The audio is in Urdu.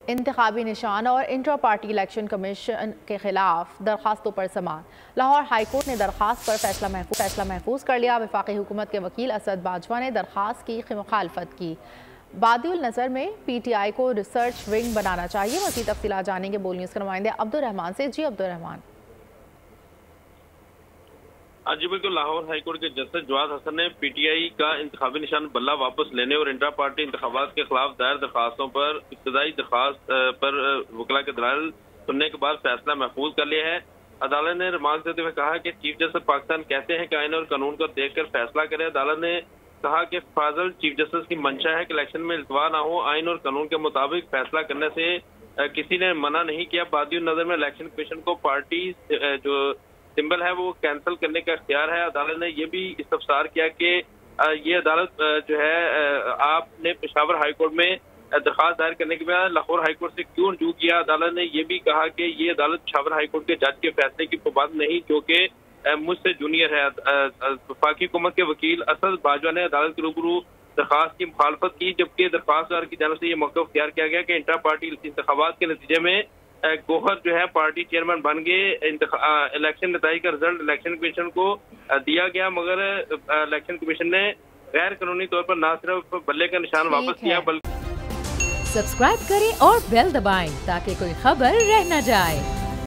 انتخابی نشان اور انٹرا پارٹی الیکشن کمیشن کے خلاف درخواستوں پر سماعت۔ لاہور ہائی کورٹ نے درخواست پر فیصلہ محفوظ کر لیا۔ وفاقی حکومت کے وکیل اسد باجوہ نے درخواست کی مخالفت کی۔ بادی النظر میں پی ٹی آئی کو ریسرچ ونگ بنانا چاہیے۔ مزید تفصیلات جانیں گے بول نیوز کے نمائندے عبدالرحمان سے۔ جی عبدالرحمان۔ جی بالکل، لاہور ہائی کورٹ کے جسٹس جواد حسن نے پی ٹی آئی کا انتخابی نشان بلہ واپس لینے اور انٹرا پارٹی انتخابات کے خلاف دائر درخواستوں پر ابتدائی درخواست پر وکلاء کے دلائل سننے کے بعد فیصلہ محفوظ کر لیا ہے۔ عدالت نے ریمارک دیتے ہوئے کہا کہ چیف جسٹس پاکستان کہتے ہیں کہ آئین اور قانون کو دیکھ کر فیصلہ کرے۔ عدالت نے کہا کہ فاضل چیف جسٹس کی منشا ہے کہ الیکشن میں التوا نہ ہو، آئین اور قانون کے مطابق فیصلہ کرنے سے کسی نے منع نہیں کیا۔ بادی النظر میں الیکشن کمیشن کو پارٹی جو سمبل ہے وہ کینسل کرنے کا اختیار ہے۔ عدالت نے یہ بھی استفسار کیا کہ یہ عدالت جو ہے آپ نے پشاور ہائی کورٹ میں درخواست دائر کرنے کے بعد لاہور ہائی کورٹ سے کیوں رجوع کیا۔ عدالت نے یہ بھی کہا کہ یہ عدالت پشاور ہائی کورٹ کے جج کے فیصلے کی پابند نہیں جو کہ مجھ سے جونیئر ہے۔ وفاقی حکومت کے وکیل اسد باجوہ نے عدالت کے روبرو درخواست کی مخالفت کی، جبکہ درخواست دار کی جانب سے یہ موقف اختیار کیا گیا کہ انٹرا پارٹی انتخابات کے نتیجے میں گوہر جو ہے پارٹی چیئرمین بن گئے۔ الیکشن نتائج کا رزلٹ الیکشن کمیشن کو دیا گیا، مگر الیکشن کمیشن نے غیر قانونی طور پر نہ صرف بلے کا نشان واپس کیا بلکہ سبسکرائب کریں اور بیل دبائیں تاکہ کوئی خبر رہ نہ جائے۔